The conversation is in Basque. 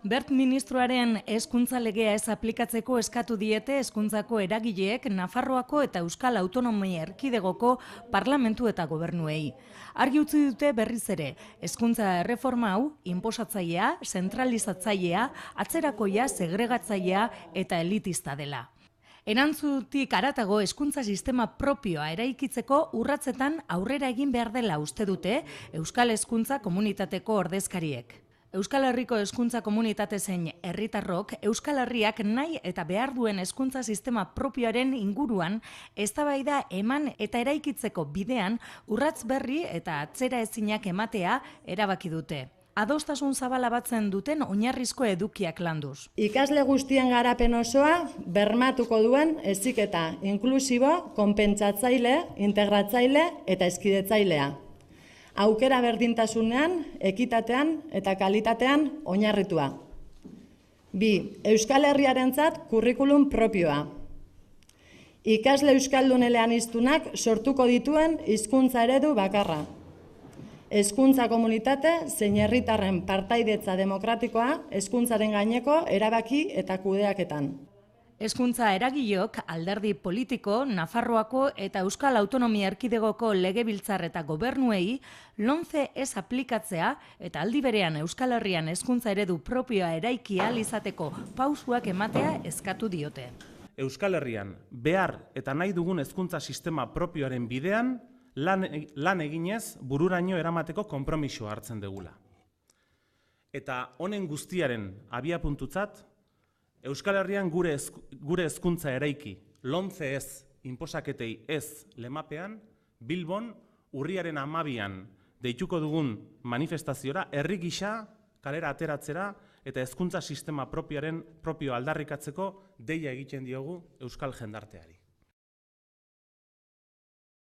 Wert ministroaren hezkuntza legea ez aplikatzeko eskatu diete hezkuntzako eragileek Nafarroako eta Euskal Autonomia Erkidegoko parlamentu eta gobernuei. Argi utzi dute berriz ere, hezkuntza erreforma hau inposatzailea, zentralizatzailea, atzerakoia, segregatzailea eta elitista dela. Erantzutik haratago hezkuntza sistema propioa eraikitzeko urratsetan aurrera egin behar dela uste dute Euskal Hezkuntza Komunitateko ordezkariek. Euskal Herriko hezkuntza komunitate zein herritarrok Euskal Herriak nahi eta behar duen hezkuntza sistema propioaren inguruan eztabaida eman eta eraikitzeko bidean urrats berri eta atzera ezinak ematea erabaki dute. Adostasun zabala batzen duten oinarrizko edukiak landuz. Ikasle guztien garapen osoa bermatuko duen heziketa inklusibo, konpentsatzaile, integratzaile eta hezkidetzailea. Aukera berdintasunean, ekitatean eta kalitatean oinarritua. 2. Euskal Herriarentzat kurrikulum propioa. Ikasle euskaldun eleaniztunak sortuko dituen hizkuntza eredu bakarra. Hezkuntza komunitate zein herritarren partaidetza demokratikoa hezkuntzaren gaineko erabaki eta kudeaketan. Hezkuntza eragileok alderdi politiko, Nafarroako eta Euskal Autonomia Erkidegoko legebiltzar eta gobernuei LOMCE ez aplikatzea eta aldi berean Euskal Herrian hezkuntza eredu propioa eraiki ahal izateko pausuak ematea eskatu diote. Euskal Herrian behar eta nahi dugun hezkuntza sistema propioaren bidean lan eginez bururaino eramateko konpromisoa hartzen dugula. Eta honen guztiaren abiapuntutzat, Euskal Herrian gure hezkuntza eraiki, LOMCE ez, inposaketei ez lemapean, Bilbon urriaren 12an deituko dugun manifestaziora herri gisa kalera ateratzera eta hezkuntza sistema propio aldarrikatzeko deia egiten diogu Euskal jendarteari.